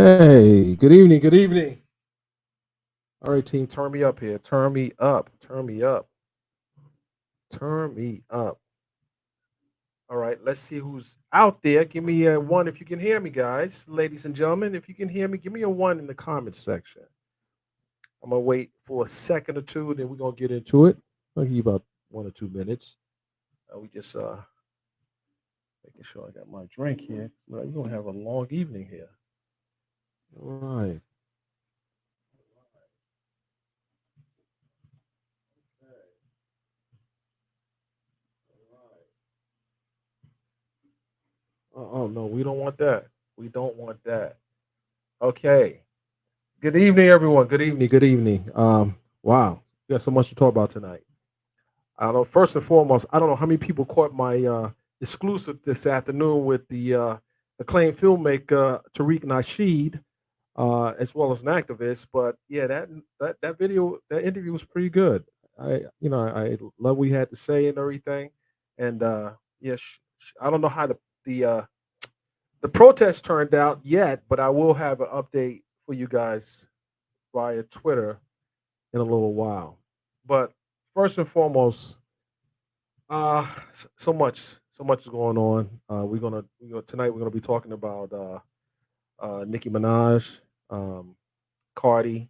Hey, good evening, good evening. All right, team, turn me up here. Turn me up, turn me up, turn me up. All right, let's see who's out there. Give me a one if you can hear me, guys. Ladies and gentlemen, if you can hear me, give me a one in the comments section. I'm gonna wait for a second or two, then we're gonna get into it. I'll give you about 1 or 2 minutes. We just making sure I got my drink here. We're gonna have a long evening here. All right. Oh no, we don't want that. We don't want that. Okay. Good evening, everyone. Good evening. Good evening. Wow, we got so much to talk about tonight. I don't know. First and foremost, I don't know how many people caught my exclusive this afternoon with the acclaimed filmmaker Tariq Nasheed, as well as an activist. But yeah, that video, that interview was pretty good. I love what he had to say and everything. And yeah, I don't know how the protest turned out yet, but I will have an update for you guys via Twitter in a little while. But first and foremost, so much is going on. Tonight we're gonna be talking about Nicki Minaj, um, Cardi,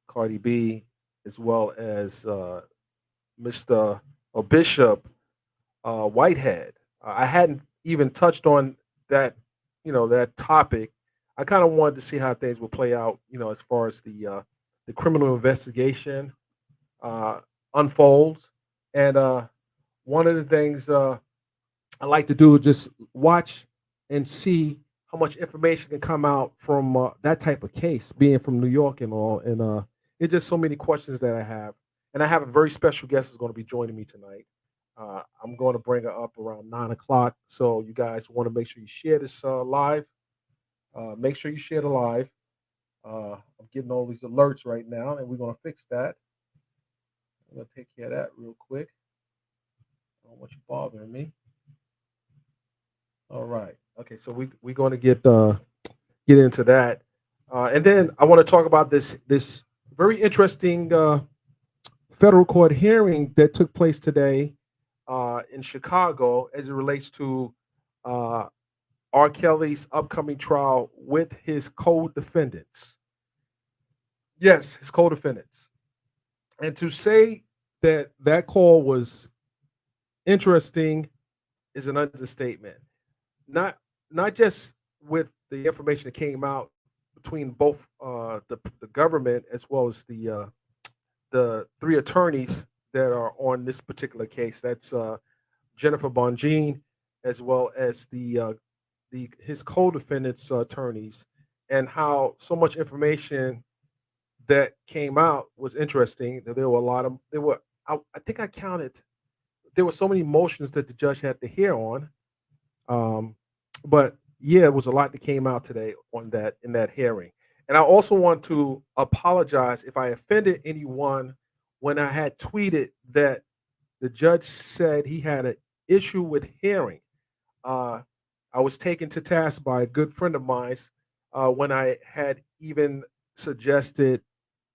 Cardi B, as well as Mr. or Bishop Whitehead. I hadn't even touched on that, that topic. I kind of wanted to see how things would play out, as far as the criminal investigation uh, unfolds. And one of the things I like to do is just watch and see how much information can come out from that type of case, being from New York and all. And it's just so many questions that I have. And I have a very special guest who's going to be joining me tonight. I'm going to bring her up around 9 o'clock. So you guys want to make sure you share this live. Make sure you share the live. I'm getting all these alerts right now, and we're going to fix that. I'm going to take care of that real quick. I don't want you bothering me. All right. Okay. So we're going to get into that, and then I want to talk about this very interesting federal court hearing that took place today in Chicago as it relates to uh, R. Kelly's upcoming trial with his co-defendants. Yes, his co-defendants. And to say that that call was interesting is an understatement. Not not just with the information that came out between both the government as well as the three attorneys that are on this particular case. That's Jennifer Bonjean, as well as the his co-defendants attorneys, and how so much information that came out was interesting. That there were a lot of there were I think I counted there were so many motions that the judge had to hear on. Um, but yeah, it was a lot that came out today on that in that hearing. And I also want to apologize if I offended anyone when I had tweeted that the judge said he had an issue with hearing. Uh, I was taken to task by a good friend of mine when I had even suggested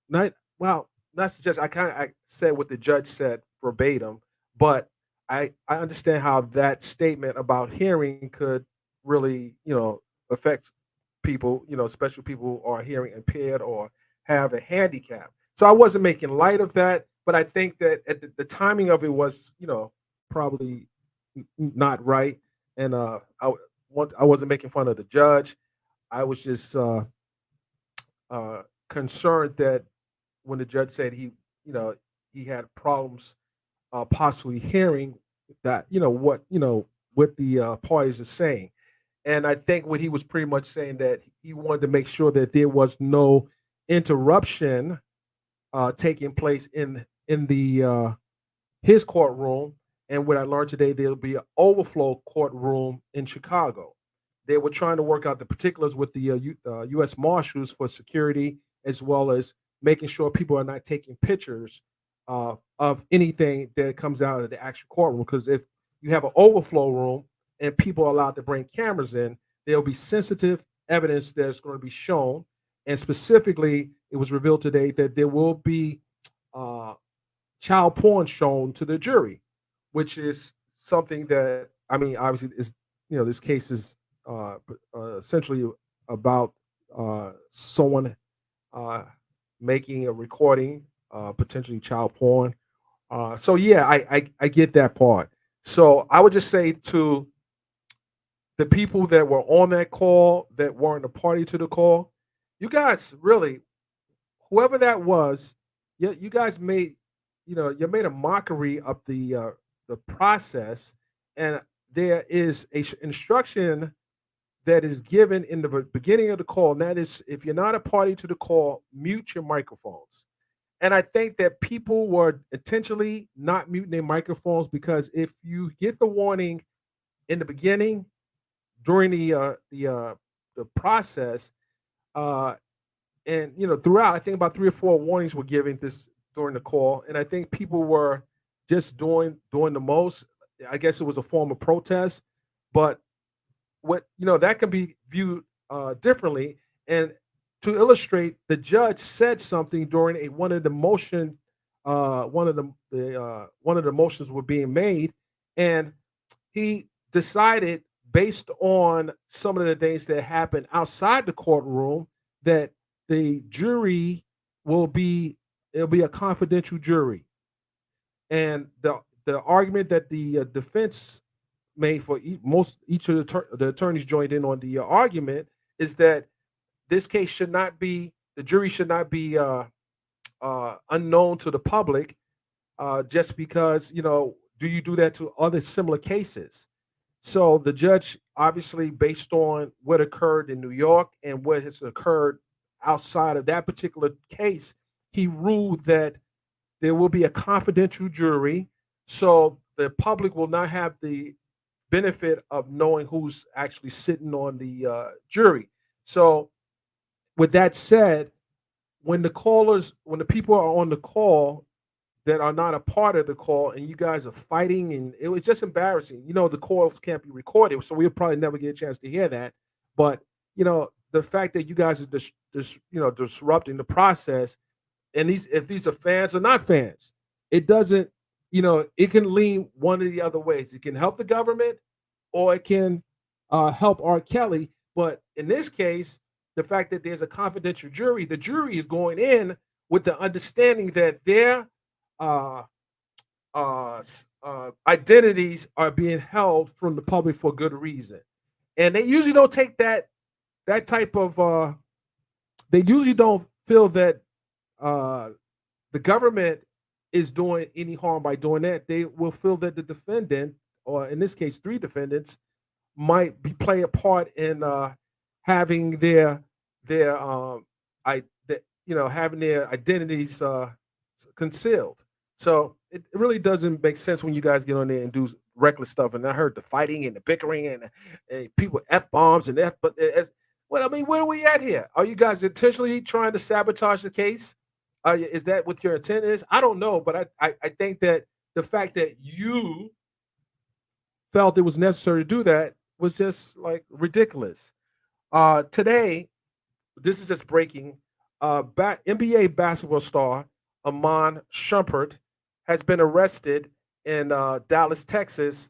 not well, not suggest. I said what the judge said verbatim, but I understand how that statement about hearing could really affect people, especially people who are hearing impaired or have a handicap. So I wasn't making light of that, but I think that at the timing of it was probably not right, and I wasn't making fun of the judge. I was just concerned that when the judge said you know, he had problems possibly hearing that, what the parties are saying. And I think what he was pretty much saying that he wanted to make sure that there was no interruption taking place in the his courtroom. And what I learned today, there'll be an overflow courtroom in Chicago. They were trying to work out the particulars with the U.S. Marshals for security, as well as making sure people are not taking pictures of anything that comes out of the actual courtroom. Because if you have an overflow room and people are allowed to bring cameras in, they'll be sensitive evidence that's going to be shown, and specifically, it was revealed today that there will be uh, child porn shown to the jury, which is something that, I mean, obviously is, this case is essentially about someone uh, making a recording, potentially child porn. So yeah, I get that part. So I would just say to the people that were on that call that weren't a party to the call, you guys really, whoever that was, you guys made, you made a mockery of the process, and there is a instruction that is given in the beginning of the call, and that is, if you're not a party to the call, mute your microphones. And I think that people were intentionally not muting their microphones, because if you get the warning in the beginning during the process, uh, and throughout, I think about 3 or 4 warnings were given this during the call, and I think people were just doing the most. I guess it was a form of protest, but what that can be viewed differently. And to illustrate, the judge said something during one of the motion, one of the motions were being made, and he decided, based on some of the things that happened outside the courtroom, that the jury it'll be a confidential jury. And the argument that the defense made for each of the attorneys joined in on the argument is that this case should not be the jury should not be unknown to the public, just because, do you do that to other similar cases? So the judge, obviously, based on what occurred in New York and what has occurred outside of that particular case, he ruled that there will be a confidential jury, so the public will not have the benefit of knowing who's actually sitting on the jury. So, with that said, when the people are on the call that are not a part of the call, and you guys are fighting, and it was just embarrassing. The calls can't be recorded, so we'll probably never get a chance to hear that. But the fact that you guys are disrupting the process, and if these are fans or not fans, it doesn't, it can lean one of the other ways. It can help the government, or it can help R. Kelly. But in this case, the fact that there's a confidential jury, the jury is going in with the understanding that their uh, identities are being held from the public for good reason, and they usually don't take that type of. They usually don't feel that uh, the government is doing any harm by doing that. They will feel that the defendant, or in this case, 3 defendants, might play a part in having their having their identities concealed. So it really doesn't make sense when you guys get on there and do reckless stuff. And I heard the fighting and the bickering and people f bombs and f. But as well, I mean, where are we at here? Are you guys intentionally trying to sabotage the case? Is that what your intent is? I don't know, but I think that the fact that you felt it was necessary to do that was just like ridiculous. Today, this is just breaking. NBA basketball star Amon Shumpert has been arrested in Dallas, Texas,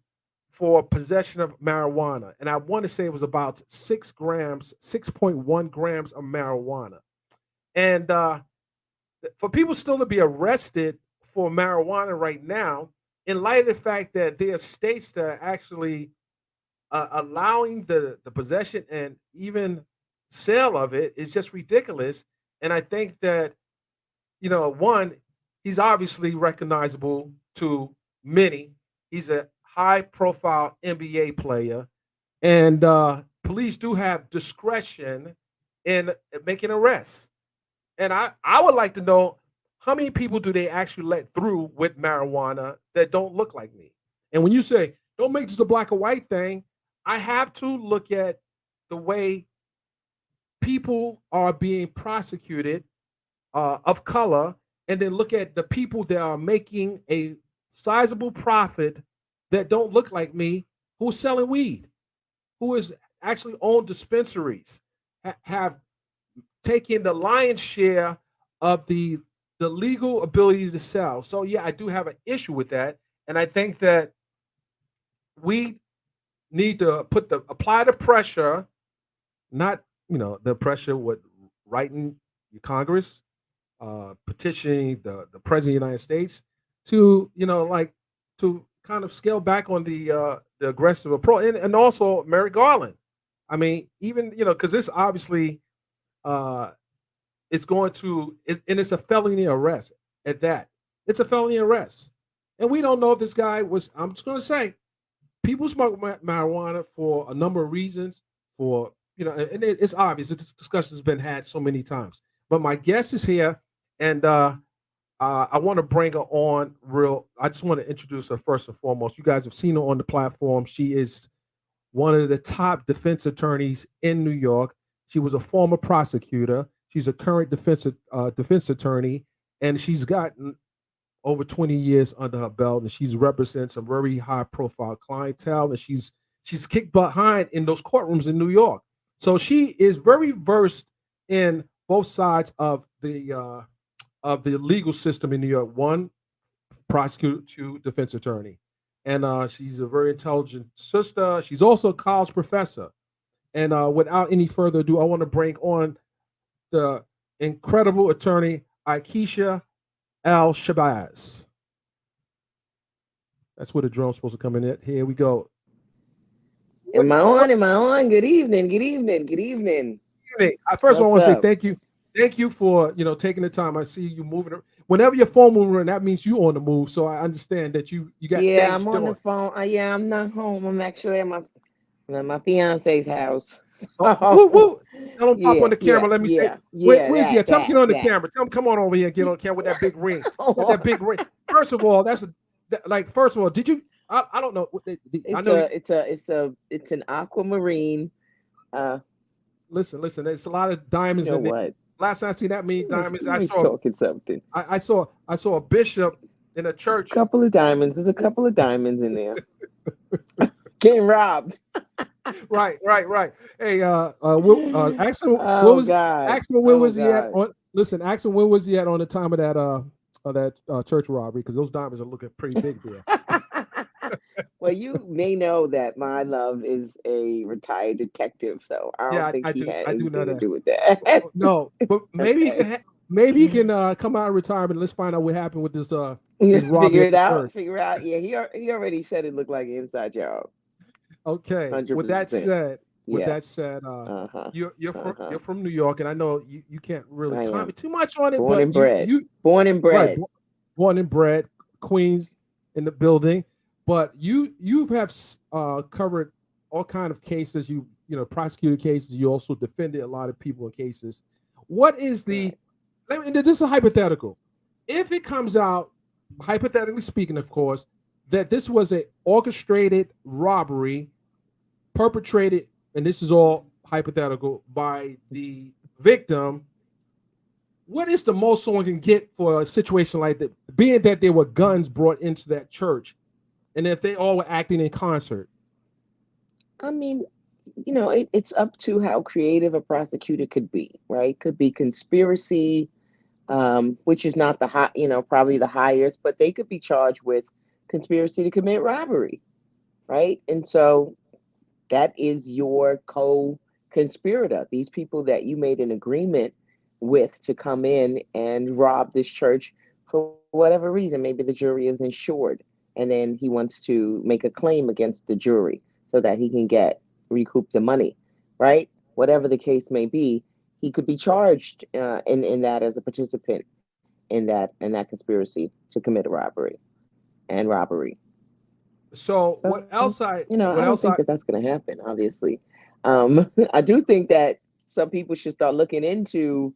for possession of marijuana, and I want to say it was about 6 grams, 6.1 grams of marijuana. And for people still to be arrested for marijuana right now, in light of the fact that there are states that are actually allowing the possession and even sale of it, is just ridiculous. And I think that, one, he's obviously recognizable to many. He's a high profile NBA player, and police do have discretion in making arrests. And I would like to know, how many people do they actually let through with marijuana that don't look like me? And when you say, don't make this a black or white thing, I have to look at the way people are being prosecuted of color, and then look at the people that are making a sizable profit that don't look like me, who's selling weed, who is actually own dispensaries. have taken the lion's share of the legal ability to sell. So yeah, I do have an issue with that, and I think that we need to apply the pressure, not the pressure with writing your Congress, petitioning the president of the United States to like to kind of scale back on the aggressive approach, and also Merrick Garland. I mean, even because this obviously uh, it's going to and it's a felony arrest at that. It's a felony arrest, and we don't know if this guy was. I'm just going to say people smoke marijuana for a number of reasons. For and it's obvious. This discussion has been had so many times. But my guest is here, and I want to bring her on real. I just want to introduce her first and foremost. You guys have seen her on the platform. She is one of the top defense attorneys in New York. She was a former prosecutor. She's a current defense attorney, and she's gotten over 20 years under her belt, and she's represented some very high profile clientele, and she's kicked behind in those courtrooms in New York. So she is very versed in both sides of the legal system in New York. One, prosecutor, two, defense attorney, and she's a very intelligent sister. She's also a college professor. And without any further ado, I want to bring on the incredible attorney Aikisha Al Shabazz. That's where the drone's supposed to come in at. Here we go. Am I on? Am I on? Good evening. Good evening. Good evening. First of all, I want to say thank you. Thank you for taking the time. I see you moving. Whenever your phone moving, that means you on the move. So I understand that you got. Yeah, I'm on the phone. Yeah, I'm not home. I'm actually at my fiance's house. Woo, woo. Tell him pop on the camera. Yeah, Let me say, yeah. where's he at? Tell him get on the camera. Tell him come on over here and get on the camera with that big ring. With that big ring. First of all, first of all, did you? I don't know. I know it's an aquamarine. Listen. There's a lot of diamonds in there. What? Last time I seen that many diamonds, I saw talking something. I saw a bishop in a church. There's a couple of diamonds. There's a couple of diamonds in there. Getting robbed. Right. Hey, Axel, where was he at? Listen, Axel, where was he at on the time of that church robbery? Because those diamonds are looking pretty big there. Well, you may know that my love is a retired detective, so I don't think he had anything to do with that. No, but maybe he can come out of retirement. Let's find out what happened with this. Figure it out. Figure out. Yeah, he already said it looked like an inside job. Okay. 100%. With that said, you're from New York, and I know you can't really comment too much on it. Born and bred. Born and bred, Queens in the building. But you have covered all kind of cases. You prosecuted cases. You also defended a lot of people in cases. What is this is hypothetical. If it comes out, hypothetically speaking, of course, that this was an orchestrated robbery perpetrated, and this is all hypothetical, by the victim, what is the most someone can get for a situation like that, being that there were guns brought into that church? And if they all were acting in concert? I mean, it's up to how creative a prosecutor could be, right? Could be conspiracy, which is not probably the highest, but they could be charged with conspiracy to commit robbery, right? And so that is your co-conspirator. These people that you made an agreement with to come in and rob this church for whatever reason. Maybe the jury is insured, and then he wants to make a claim against the jury so that he can recoup the money, right? Whatever the case may be, he could be charged in that as a participant in that conspiracy to commit a robbery. So what else? I don't think that's going to happen. Obviously, I do think that some people should start looking into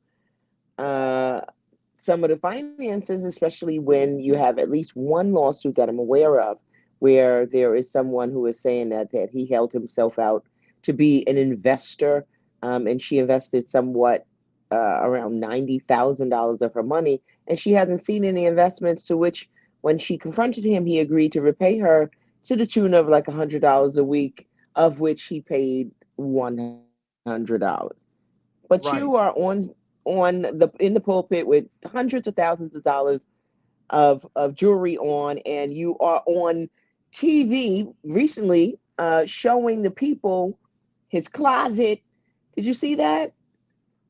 some of the finances, especially when you have at least one lawsuit that I'm aware of where there is someone who is saying that he held himself out to be an investor, and she invested somewhat around $90,000 of her money, and she hasn't seen any investments, to which when she confronted him, he agreed to repay her to the tune of like $100 a week, of which he paid $100. but Right. you are on the in the pulpit with hundreds of thousands of dollars of jewelry on, and you are on TV recently showing the people his closet. Did you see that?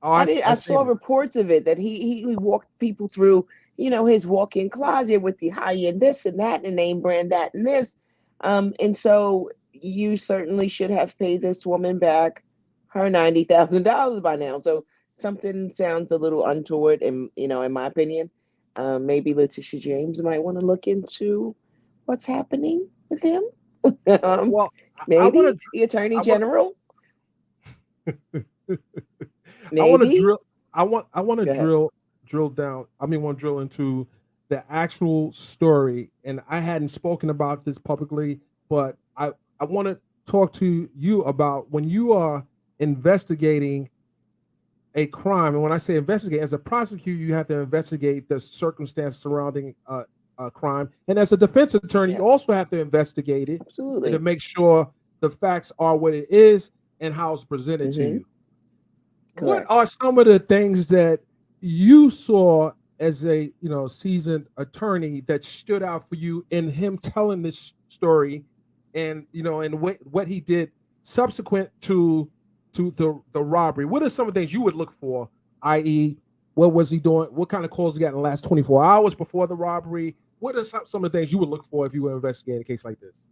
Oh, I did. I I saw seen it. reports of it that he walked people through, his walk-in closet with the high-end this and that and name brand that and this. And so you certainly should have paid this woman back her $90,000 by now. So something sounds a little untoward, in my opinion. Maybe Letitia James might want to look into what's happening with him. um, Well, I want maybe to. the Attorney I want. General. I want to Maybe. drill. I want to Go ahead. drill down. I mean, want to drill into the actual story. And I hadn't spoken about this publicly, but I want to talk to you about when you are investigating a crime. And when I say investigate, as a prosecutor, you have to investigate the circumstances surrounding a crime. And as a defense attorney, you Yes, also have to investigate it and to absolutely. make sure the facts are what it is and how it's presented to Hmm. you. What Correct. are some of the things that you saw as a seasoned attorney that stood out for you in him telling this story, and and what he did subsequent to the robbery? What are some of the things you would look for, i.e., what was he doing? What kind of calls he got in the last 24 hours before the robbery? What are some of the things you would look for if you were investigating a case like this?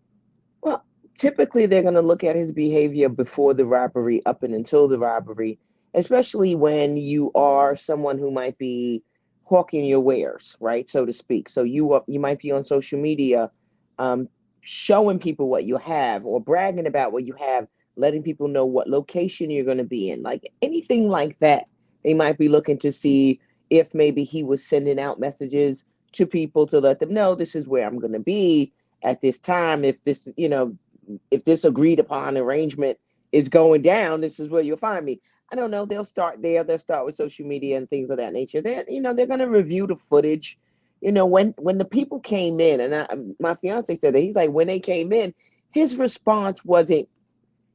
Well, typically they're going to look at his behavior before the robbery, up and until the robbery, especially when you are someone who might be hawking your wares, right, so to speak. So you might be on social media, um, showing people what you have or bragging about what you have, letting people know what location you're going to be in, like anything like that. They might be looking to see if maybe he was sending out messages to people to let them know this is where I'm going to be at this time. If this agreed upon arrangement is going down, this is where you'll find me. I don't know. They'll start there. They'll start with social media and things of that nature. They're going to review the footage. When the people came in, and my fiance said that he's like, when they came in, his response wasn't.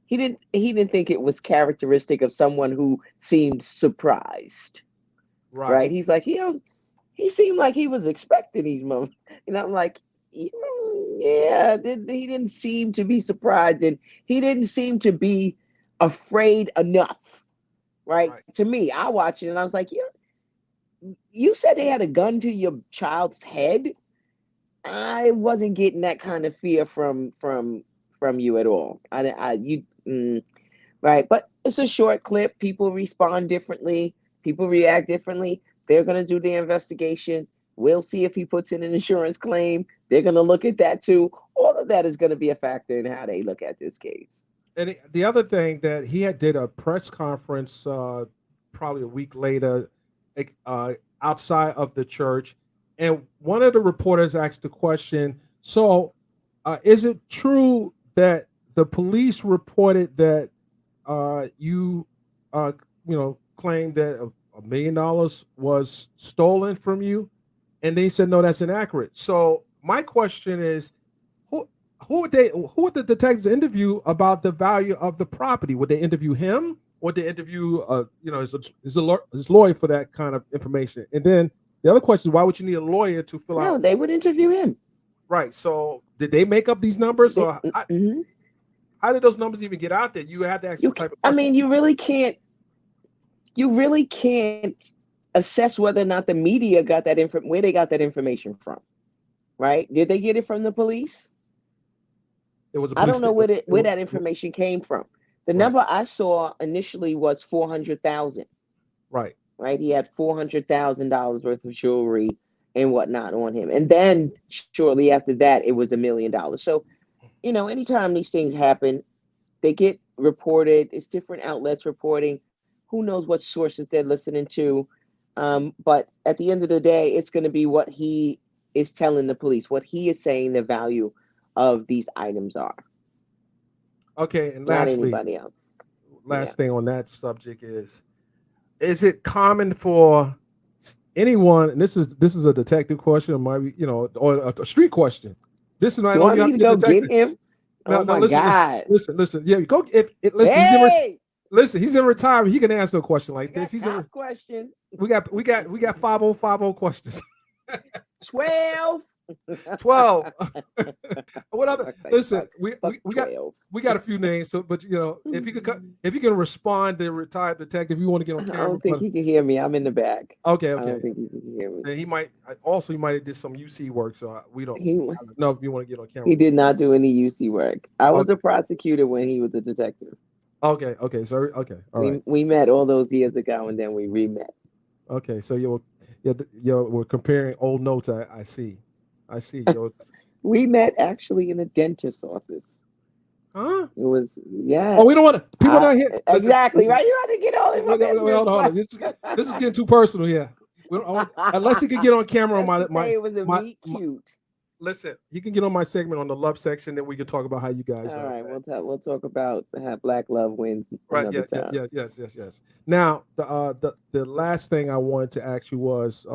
He didn't think it was characteristic of someone who seemed surprised, Right. right? He's like, he seemed like he was expecting these moments. I'm like, yeah, he didn't seem to be surprised, and he didn't seem to be afraid enough, right? Right. To me, I watched it and I was like, you said they had a gun to your child's head. I wasn't getting that kind of fear from you at all. Right, but it's a short clip. People respond differently. People react differently. They're going to do the investigation. We'll see if he puts in an insurance claim. They're going to look at that too. All of that is going to be a factor in how they look at this case. And the other thing that he had did a press conference probably a week later, like, outside of the church, and one of the reporters asked the question, so is it true that the police reported that you claimed that $1 million was stolen from you? And they said no, that's inaccurate. So my question is, who who would the detectives interview about the value of the property? Would they interview him, or would they interview his lawyer for that kind of information? And then the other question is, why would you need a lawyer to fill No, out? they would interview him. Right. So did they make up these numbers, They, or mhm. how did those numbers even get out there? You had to ask those type of I questions. mean, you really can't assess whether or not the media got that info, where they got that information from, right? Did they get it from the police? It was a I police don't know state. where that information came from. The Right. number I saw initially was 400,000. Right. Right, he had $400,000 worth of jewelry and whatnot on him, and then shortly after that, it was $1 million. So anytime these things happen, they get reported. It's different outlets reporting. Who knows what sources they're listening to? But at the end of the day, it's going to be what he is telling the police, what he is saying the value of these items are, Okay. And not lastly, anybody else. Yeah. last thing on that subject is it common for anyone, and this is a detective question, or might be, or a street question. This is not, Do oh, I you have need to to be a go get detective. him? No, Oh no, my listen, listen, God. listen, listen. Yeah, go if it, listen, Hey! Listen, he's in retirement. He can answer a question I like this. got top questions. We got 5050 questions. 12. 12. What other? Fuck like Listen, fuck. we, Fuck we we got 12. we got a few names. So, but if you can respond to retired detective, you want to get on I camera. don't think But he can hear me. I'm in the back. okay, I don't okay. think he can hear me. Then he might have did some UC work. So we don't He I don't know if you want to get on camera. he did not do any UC work. I was Okay, a prosecutor when he was a detective. okay. So okay, all right. We met all those years ago, and then we re-met. Okay, so we're comparing old notes. I see. We met actually in a dentist's office. Huh? It was Oh, we yes. don't want to. People not here. Listen, Exactly right. You have to get all in my hold business, on, hold on. This is getting too personal here. We don't, I want, unless he can get on camera on Let's my just say it was a meet my. cute. Listen, he can get on my segment on the love section. Then we can talk about how you guys All right, met. we'll talk about how Black Love wins Right? another time. Yes. Now, the last thing I wanted to ask you was,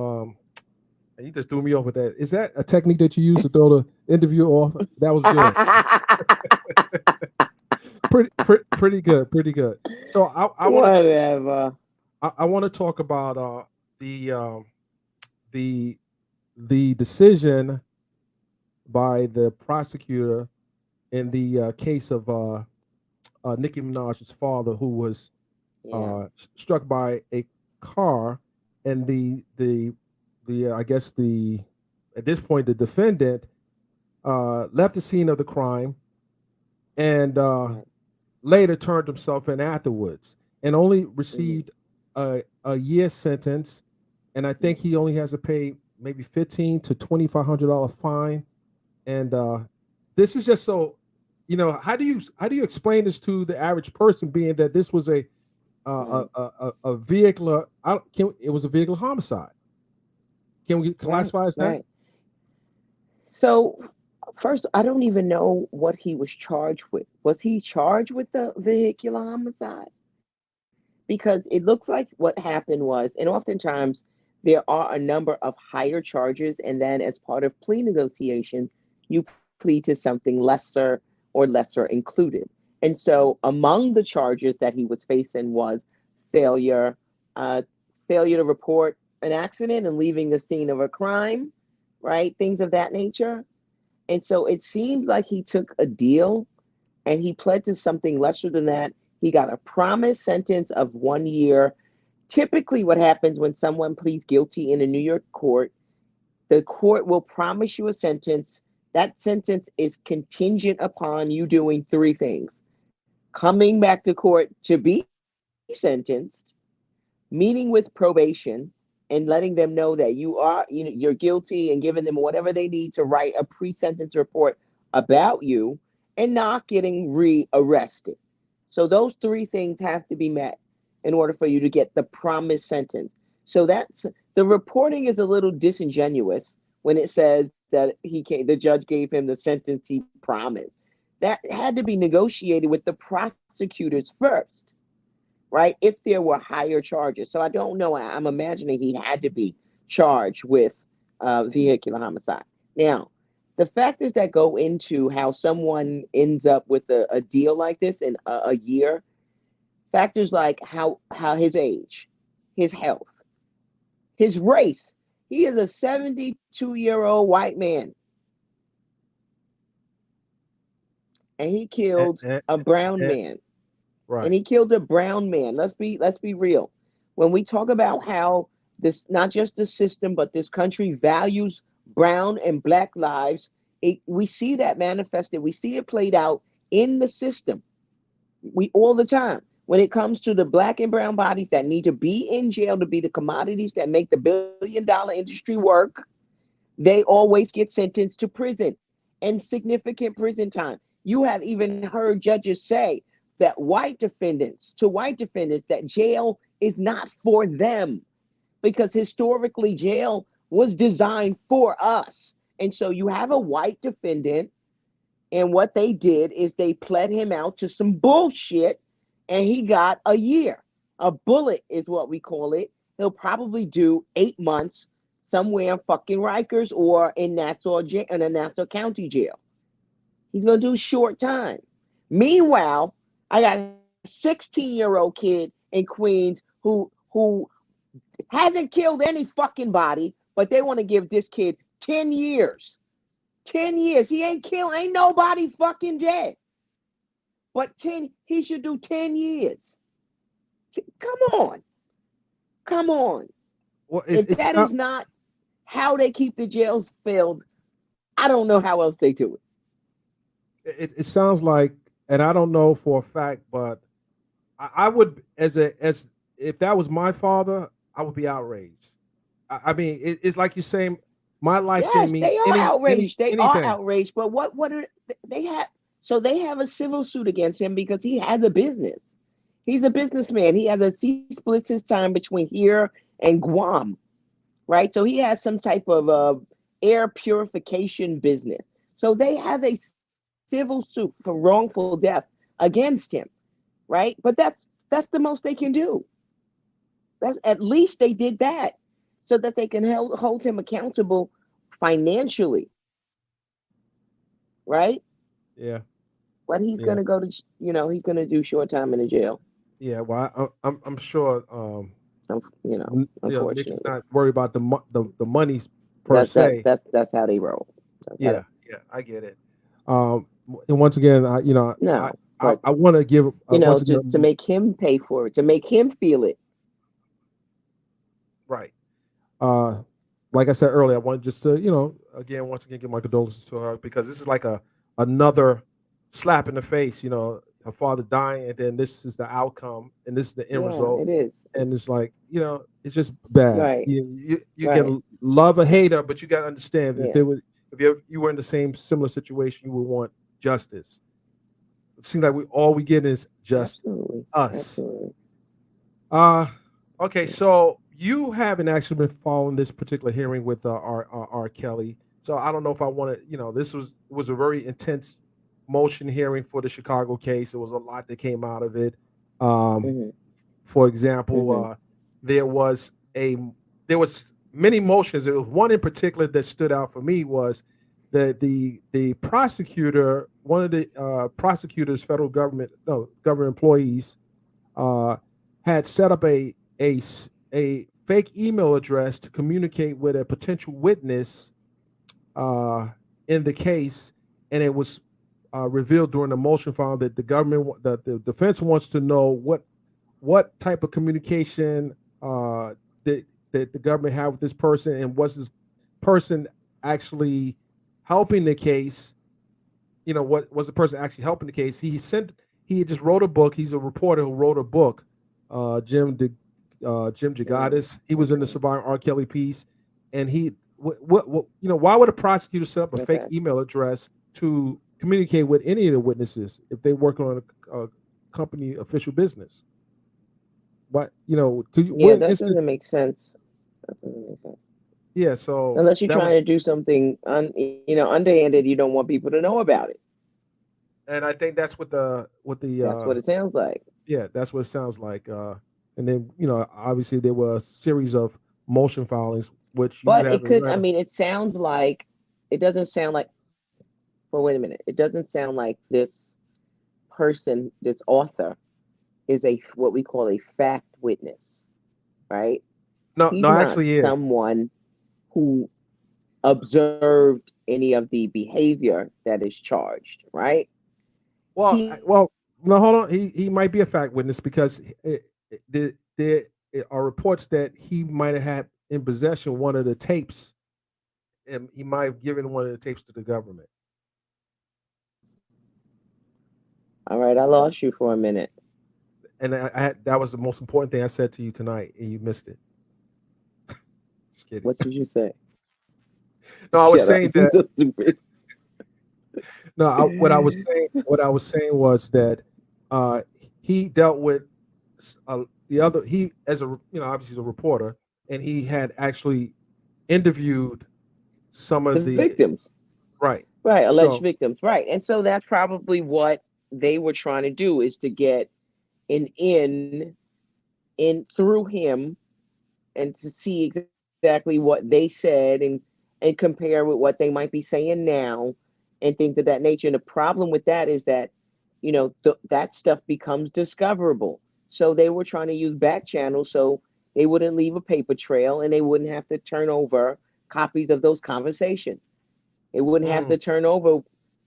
and you just threw me off with that. Is that a technique that you use to throw the interview off? That was good. Pretty good. Pretty good. So Whatever. I want to talk about the the the decision by the prosecutor in the case of Nicki Minaj's father, who was Yeah. struck by a car, and the I guess the at this point the defendant left the scene of the crime and Right. later turned himself in afterwards and only Mhm. received a year sentence, and I think he only has to pay maybe $1,500 to $2,500 fine. And this is just so, how do you explain this to the average person, being that this was Right. a vehicular, it was a vehicular homicide. Can we Right. classify as that? Right. So first, I don't even know what he was charged with. Was he charged with the vehicular homicide? Because it looks like what happened was, and oftentimes there are a number of higher charges, and then as part of plea negotiation, you plead to something lesser or lesser included. And so among the charges that he was facing was failure, uh, failure to report an accident and leaving the scene of a crime, right? Things of that nature. And so it seemed like he took a deal and he pled to something lesser than that. He got a promised sentence of 1 year. Typically, what happens when someone pleads guilty in a New York court, the court will promise you a sentence. That sentence is contingent upon you doing three things: coming back to court to be sentenced, meeting with probation, and letting them know that you're guilty, and giving them whatever they need to write a pre-sentence report about you, and not getting rearrested. So those three things have to be met in order for you to get the promised sentence. So that's the reporting is a little disingenuous when it says that the judge gave him the sentence he promised. That had to be negotiated with the prosecutors first, right? If there were higher charges. So I don't know. I'm imagining he had to be charged with vehicular homicide. Now, the factors that go into how someone ends up with a deal like this in a year, factors like how his age, his health, his race. He is a 72-year-old white man, and he And, killed and, a brown and- man. And right. he killed a brown man. Let's be real. When we talk about how this, not just the system, but this country values brown and black lives, we see that manifested. We see it played out in the system. We all the time. When it comes to the black and brown bodies that need to be in jail to be the commodities that make the $1 billion industry work, they always get sentenced to prison and significant prison time. You have even heard judges say that white defendants, that jail is not for them because historically jail was designed for us. And so you have a white defendant, and what they did is they pled him out to some bullshit, and he got a year. A bullet is what we call it. He'll probably do 8 months somewhere in fucking Rikers or in in a Nassau County jail. He's gonna do short time. Meanwhile, I got 16-year-old kid in Queens who hasn't killed any fucking body, but they want to give this kid 10 years. 10 years. He ain't killed, ain't nobody fucking dead. But he should do 10 years. Come on. Come on. Well, If it's that not. is not how they keep the jails filled, I don't know how else they do it. It sounds like, and I don't know for a fact, but I would, as if that was my father, I would be outraged. I mean, it's like you're saying, my life didn't Yes, mean they are outraged. They are anything. outraged. But what are they have? So they have a civil suit against him because he has a business. He's a businessman. He splits his time between here and Guam, right? So he has some type of air purification business. So they have a civil suit for wrongful death against him, right? But that's the most they can do. That's at least they did that so that they can hold him accountable financially, right? Yeah, But he's gonna yeah, go to, he's gonna do short time in the jail. yeah. Well, I'm sure. Nicki's Unfortunately, not worried about the money per se. that's how they roll. That's how Yeah, yeah, I get it. Um, and once again, no, but I want to give once to again, make him pay for it, to make him feel it. right. Uh, like I said earlier, I want just to again once again give my condolences to her because this is like another slap in the face. Her father dying, and then this is the outcome, and this is the end Yeah, result, it is. and It's it's like it's just bad. right, You right. can love or hate her, but you got to understand if Yeah, there was if you were in the same similar situation, you would want justice. It seems like we get is just absolutely, us. absolutely. Uh okay, Yeah. so you haven't actually been following this particular hearing with R. Kelly. So I don't know if I want to, this was a very intense motion hearing for the Chicago case. There was a lot that came out of it. Um, Hmm. for example, Hmm. there was a there was many motions. There was one in particular that stood out for me was that the prosecutor, one of the prosecutors, federal government, no government employees, uh, had set up a fake email address to communicate with a potential witness uh, in the case, and it was revealed during the motion file that the defense wants to know what type of communication that the government had with this person, and was this person actually helping the case? What was the person actually helping the case? He just wrote a book. He's a reporter who wrote a book. Jim Mm, Jagatis. He was in the okay. Surviving R. Kelly piece, and why would a prosecutor set up a fake Okay. email address to communicate with any of the witnesses if they work on a company official business? But Yeah, what that instance? doesn't make sense. That doesn't make sense. Yeah, so Unless you're that trying was, to do something underhanded, you don't want people to know about it. and I think that's what the That's what it sounds like. yeah, that's what it sounds like. And then obviously there were a series of motion filings which you But it haven't could, read. it sounds like, it doesn't sound like, well, wait a minute. It doesn't sound like this person, this author, is what we call a fact witness, right? No, He's no, not actually is. someone who observed any of the behavior that is charged, right? Well, He well, no, hold on. He might be a fact witness because there are reports that he might have had in possession one of the tapes, and he might have given one of the tapes to the government. All right, I lost you for a minute. And that was the most important thing I said to you tonight, and you missed it. Just kidding. What did you say? No, I was Shut up. saying You're that. so stupid. No, what I was saying was that uh, he dealt with the other. He as a obviously he's a reporter, and he had actually interviewed some The of the victims, right. right? Alleged So victims, right? And so that's probably what they were trying to do, is to get an in through him, and to see exactly what they said, and compare with what they might be saying now, and things of that nature. And the problem with that is that that stuff becomes discoverable. So they were trying to use back channels so they wouldn't leave a paper trail and they wouldn't have to turn over copies of those conversations. It wouldn't have Mm, to turn over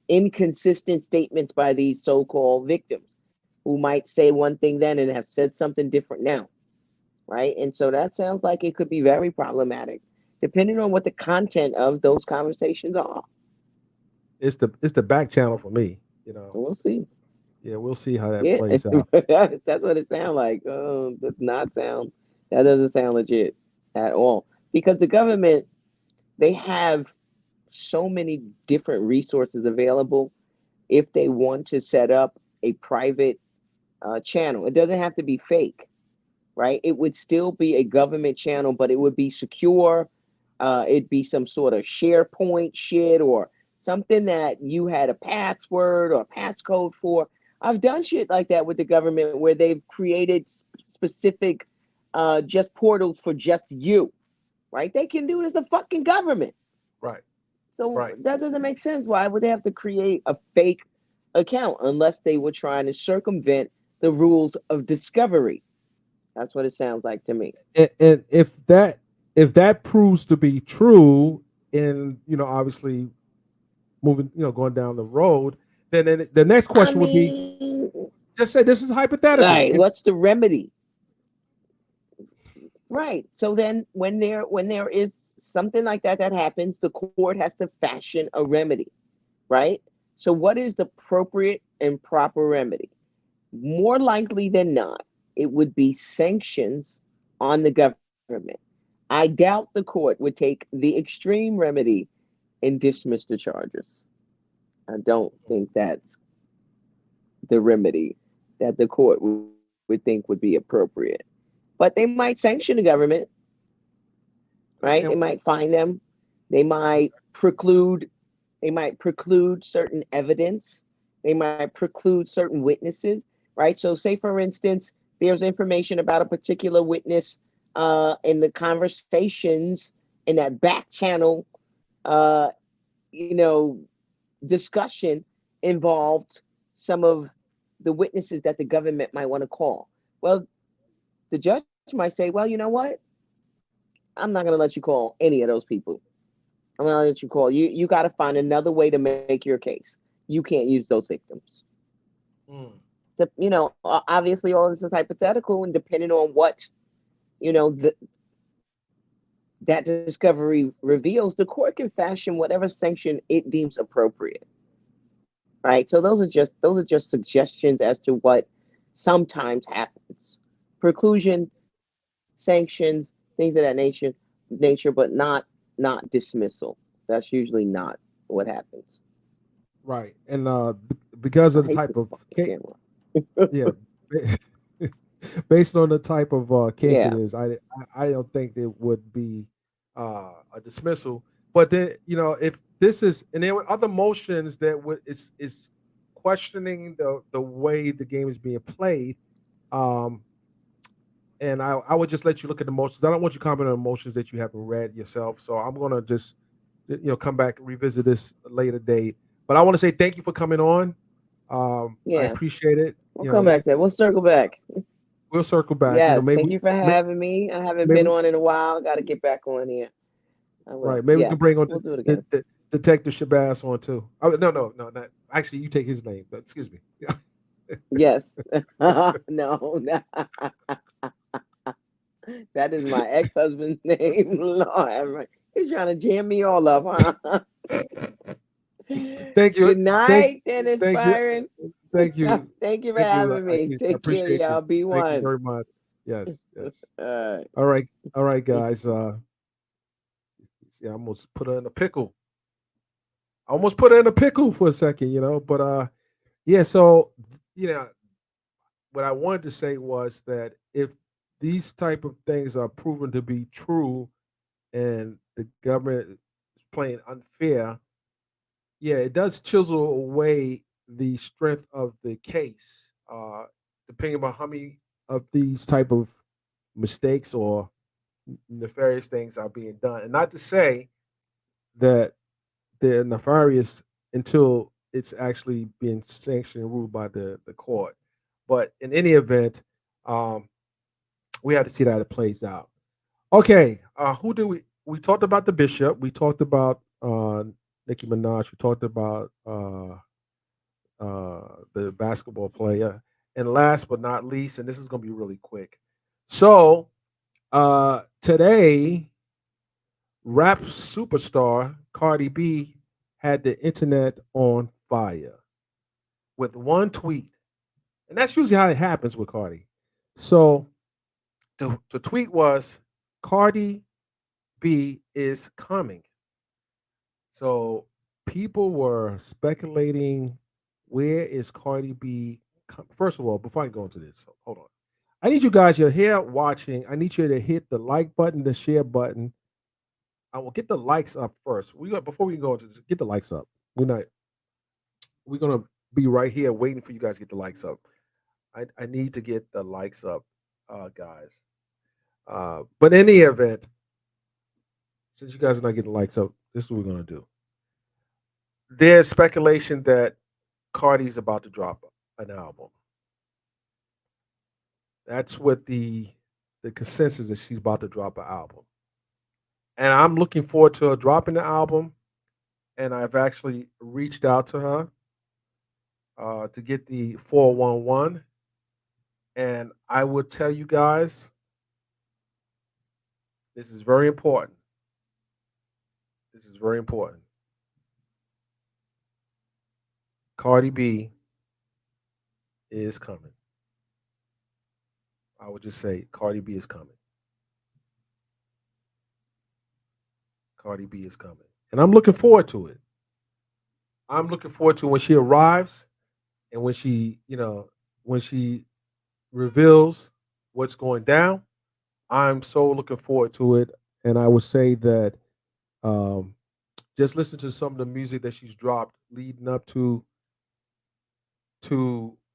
inconsistent statements by these so-called victims who might say one thing then and have said something different now, right? And so that sounds like it could be very problematic, depending on what the content of those conversations are. it's the back channel for me. You know, So we'll see. yeah, we'll see how that Yeah, plays out. that's what it sounds like. Does not sound. That doesn't sound legit at all. Because the government, they have so many different resources available if they want to set up a private channel. It doesn't have to be fake, right? It would still be a government channel, but it would be secure. It'd be some sort of SharePoint shit or something that you had a password or passcode for. I've done shit like that with the government where they've created specific just portals for just you, right? They can do it as a fucking government. Right, So right. that doesn't make sense. Why would they have to create a fake account unless they were trying to circumvent the rules of discovery? That's what it sounds like to me. And if that proves to be true, and obviously moving, going down the road, then the next I question would be, mean, just say this is all hypothetical. right, what's the remedy? Right. So then when there is something like that happens, the court has to fashion a remedy, right? So what is the appropriate and proper remedy? More likely than not, it would be sanctions on the government. I doubt the court would take the extreme remedy and dismiss the charges. I don't think that's the remedy that the court would think would be appropriate. But they might sanction the government, right? They And might fine them. They might preclude they might preclude certain evidence. They might preclude certain witnesses, right? So, say for instance, there's information about a particular witness in the conversations in that back channel, uh, you know, discussion involved some of the witnesses that the government might want to call. Well, the judge might say, well, you know what? I'm not going to let you call any of those people. I'm going to let you call. You got to find another way to make your case. You can't use those victims. mm, Obviously, all this is hypothetical, and depending on what you know the, that discovery reveals, the court can fashion whatever sanction it deems appropriate. Right. So those are just suggestions as to what sometimes happens. Preclusion, sanctions, things of that nature, but not dismissal. That's usually not what happens. right, and because I of the hate type this of fucking camera. yeah, based on the type of case it Yeah. is, I don't think it would be a dismissal. But then, if this is, and there were other motions that would is questioning the way the game is being played. Um, and I would just let you look at the motions. I don't want you commenting on motions that you haven't read yourself. So I'm gonna just come back revisit this a later date. But I want to say thank you for coming on. I Yeah. appreciate it. We'll come back there. We'll circle back. We'll circle back. Yes. Maybe Thank you for having me. I haven't been maybe on in a while. Got to get back on here. I will. right. Maybe we Yeah. can bring on We'll do it the, again. the Detective Shabazz on too. Oh, no, no, no, not actually. You take his name, but excuse me. Yes. No, no. That is my ex-husband's name. Lord, he's trying to jam me all up, huh? Thank you, Good thank, night, Dennis thank you, Byron. thank you, Thank you for thank you. having me. I Take care, appreciate you. y'all. Be Thank you one. very much. Yes, yes. All All right, guys. See, I almost put her in a pickle. I almost put her in a pickle for a second, but yeah. So you know, what I wanted to say was that if these type of things are proven to be true and the government is playing unfair, yeah, it does chisel away the strength of the case, depending on how many of these type of mistakes or nefarious things are being done. And not to say that they're nefarious until it's actually being sanctioned and ruled by the court. But in any event, um, we have to see that it plays out. Okay, who do we talked about the bishop? We talked about Nicki Minaj. We talked about the basketball player, and last but not least, and this is going to be really quick. So today, rap superstar Cardi B had the internet on fire with one tweet, and that's usually how it happens with Cardi. So the tweet was, Cardi B is coming. So people were speculating, where is Cardi B? First of all, before I go into this, hold on. I need you guys, you're here watching. I need you to hit the like button, the share button. I will get the likes up first. We got before we go into this, get the likes up. We're not. We're gonna be right here waiting for you guys to get the likes up. I need to get the likes up, guys. But in any event, since you guys are not getting likes up, this is what we're gonna do. There's speculation that Cardi's about to drop an album. That's what the consensus is. She's about to drop an album, and I'm looking forward to her dropping the album. And I've actually reached out to her to get the 411. And I would tell you guys, this is very important. This is very important. Cardi B is coming. I would just say Cardi B is coming. Cardi B is coming. And I'm looking forward to it. I'm looking forward to when she arrives and when when she reveals what's going down. I'm so looking forward to it. And I would say that um, just listen to some of the music that she's dropped leading up to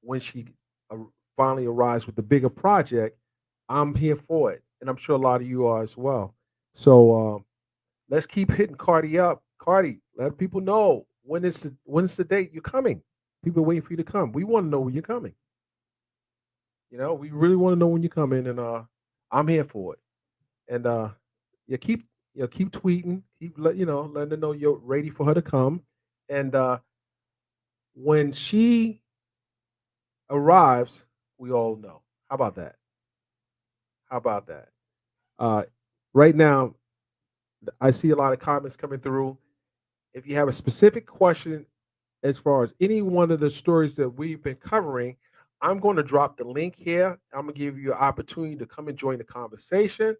when she uh, finally arrives with the bigger project. I'm here for it, and I'm sure a lot of you are as well. So let's keep hitting Cardi up. Cardi, let people know when is the date you're coming. People are waiting for you to come. We want to know when you're coming. We really want to know when you're coming, and I'm here for it. And you keep tweeting, letting her know you're ready for her to come. And when she arrives, we all know. How about that? How about that? Uh, right now, I see a lot of comments coming through. If you have a specific question as far as any one of the stories that we've been covering, I'm going to drop the link here. I'm going to give you an opportunity to come and join the conversation.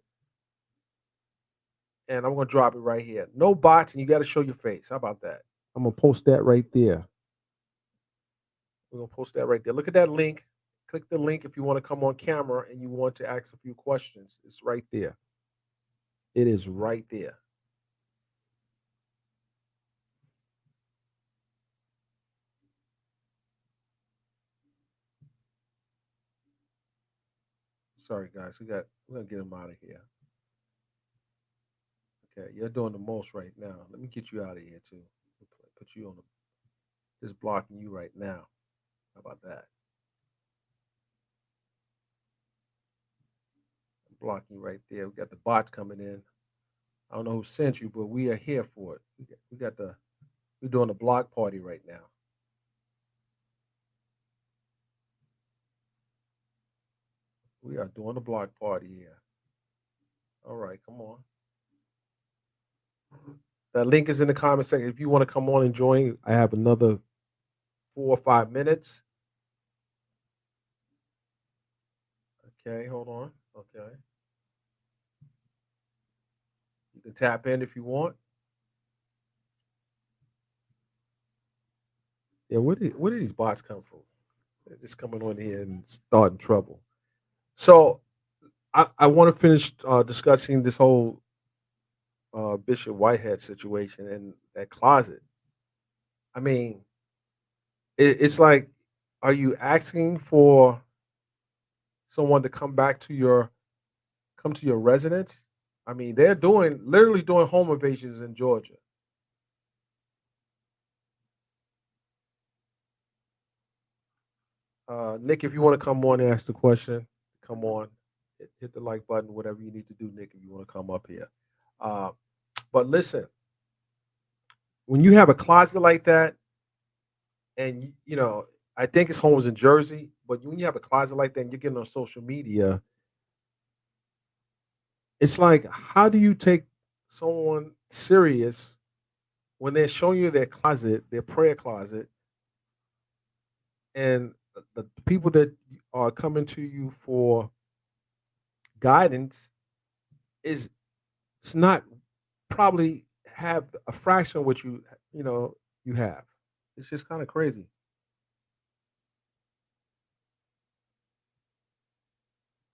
And I'm going to drop it right here. No bots, and you got to show your face. How about that? I'm going to post that right there. We're going to post that right there. Look at that link. Click the link if you want to come on camera and you want to ask a few questions. It's right there. It is right there. Sorry, guys. We're gonna get him out of here. Okay, you're doing the most right now. Let me get you out of here too. Put you on the just blocking you right now. How about that? I'm blocking you right there. We got the bots coming in. I don't know who sent you, but we are here for it. We're doing a block party right now. We are doing a block party here. All right, come on. That link is in the comment section. If you want to come on and join, I have another 4 or 5 minutes. Okay, hold on. Okay, you can tap in if you want. Yeah, where did these bots come from? They're just coming on here and starting trouble. So I want to finish discussing this whole Bishop Whitehead situation and that closet. I mean, it's like, are you asking for someone to come to your residence? I mean, they're literally doing home invasions in Georgia. Nick, if you want to come on and ask the question, come on. Hit the like button, whatever you need to do, Nick, if you want to come up here. Uh, but listen, when you have a closet like that, and I think his home was in Jersey, but when you have a closet like that and you're getting on social media, it's like, how do you take someone serious when they're showing you their closet, their prayer closet, and the people that are coming to you for guidance is it's not probably have a fraction of what you have. It's just kind of crazy.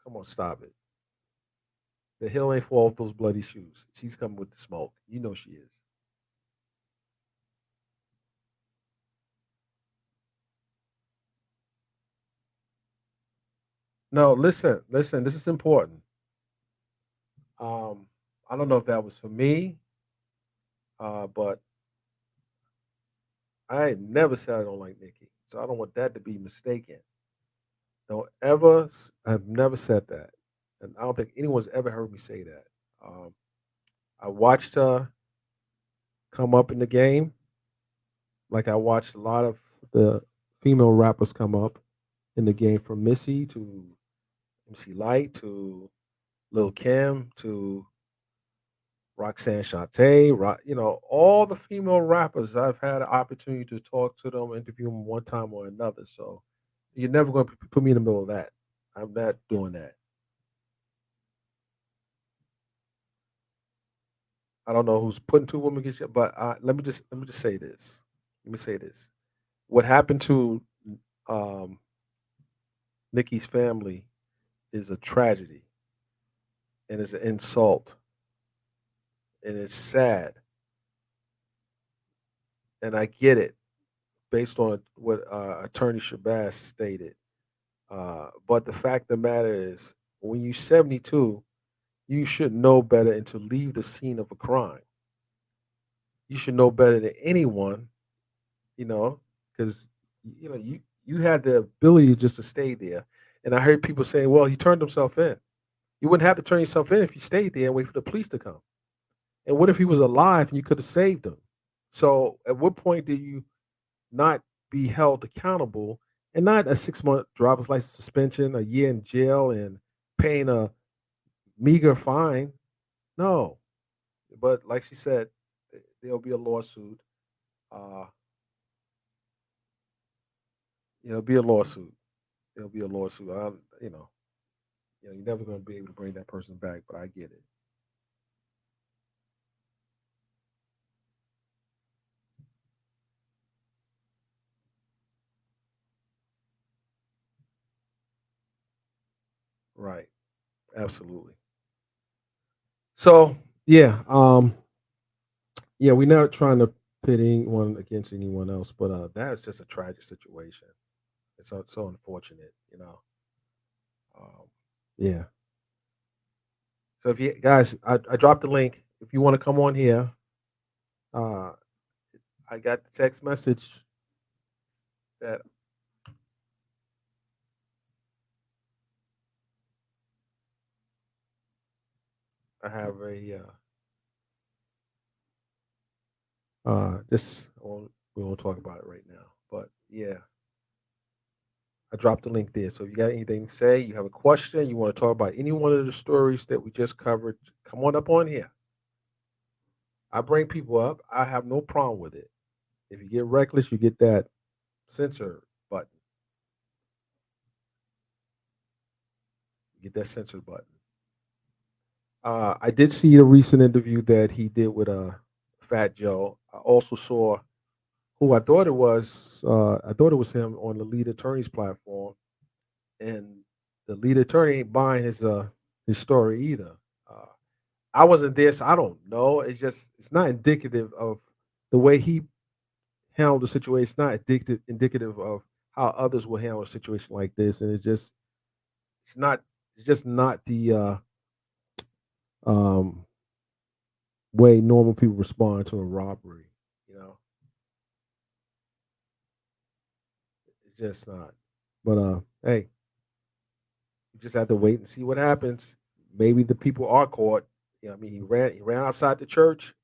Come on, stop it. The hill ain't fall off those bloody shoes. She's coming with the smoke. You know she is. No, listen, listen. This is important. Um, I don't know if that was for me, but I ain't never said I don't like Nikki, so I don't want that to be mistaken. Don't ever. I've never said that, and I don't think anyone's ever heard me say that. Um, I watched her come up in the game, like I watched a lot of the female rappers come up in the game, from Missy to MC Light to Lil Kim to Roxanne Shante, all the female rappers. I've had an opportunity to talk to them, interview them one time or another. So you're never going to put me in the middle of that. I'm not doing that. I don't know who's putting two women against you, but let me just say this. Let me say this. What happened to um, Nikki's family is a tragedy and it's an insult and it's sad, and I get it based on what Attorney Shabazz stated. But the fact of the matter is, when you're 72, you should know better and to leave the scene of a crime. You should know better than anyone, you know, because you had the ability just to stay there. And I heard people saying, "Well, he turned himself in." You wouldn't have to turn yourself in if you stayed there and wait for the police to come. And what if he was alive and you could have saved him? So, at what point do you not be held accountable, and not a 6 month driver's license suspension, a year in jail, and paying a meager fine? No, but like she said, there'll be a lawsuit. Uh, be a lawsuit. There'll be a lawsuit. You're never going to be able to bring that person back. But I get it. Right. Absolutely. So yeah, yeah, we're not trying to pit anyone against anyone else, but that's just a tragic situation. It's so unfortunate. Um, yeah. So if you guys, I dropped the link. If you want to come on here, uh, I got the text message that I have this. We won't talk about it right now, but yeah, I dropped the link there. So if you got anything to say, you have a question, you want to talk about any one of the stories that we just covered, come on here. I bring people up. I have no problem with it. If you get reckless, you get that censor button. You get that censor button. I did see a recent interview that he did with Fat Joe. I also saw who I thought it was. I thought it was him on the lead attorney's platform, and the lead attorney ain't buying his story either. Uh, I wasn't there, so I don't know. It's not indicative of the way he handled the situation. It's not indicative of how others will handle a situation like this, and it's not it's just not the um, way normal people respond to a robbery. You know, it's just not. But hey, you just have to wait and see what happens. Maybe the people are caught. You know, I mean, he ran outside the church.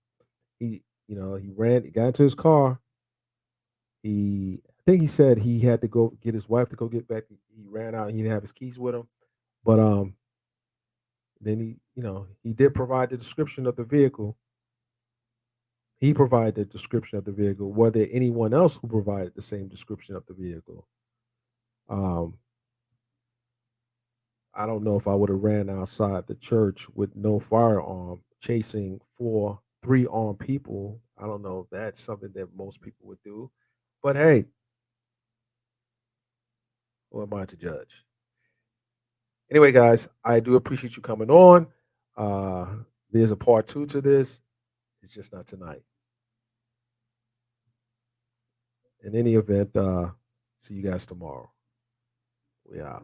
He got into his car. I think he said he had to go get his wife to go get back. He ran out. He didn't have his keys with him. But then he did provide the description of the vehicle. He provided the description of the vehicle. Was there anyone else who provided the same description of the vehicle? Um, I don't know if I would have ran outside the church with no firearm, chasing three armed people. I don't know if that's something that most people would do. But hey, who am I to judge? Anyway, guys, I do appreciate you coming on. Uh, there's a part two to this. It's just not tonight. In any event, see you guys tomorrow. We out.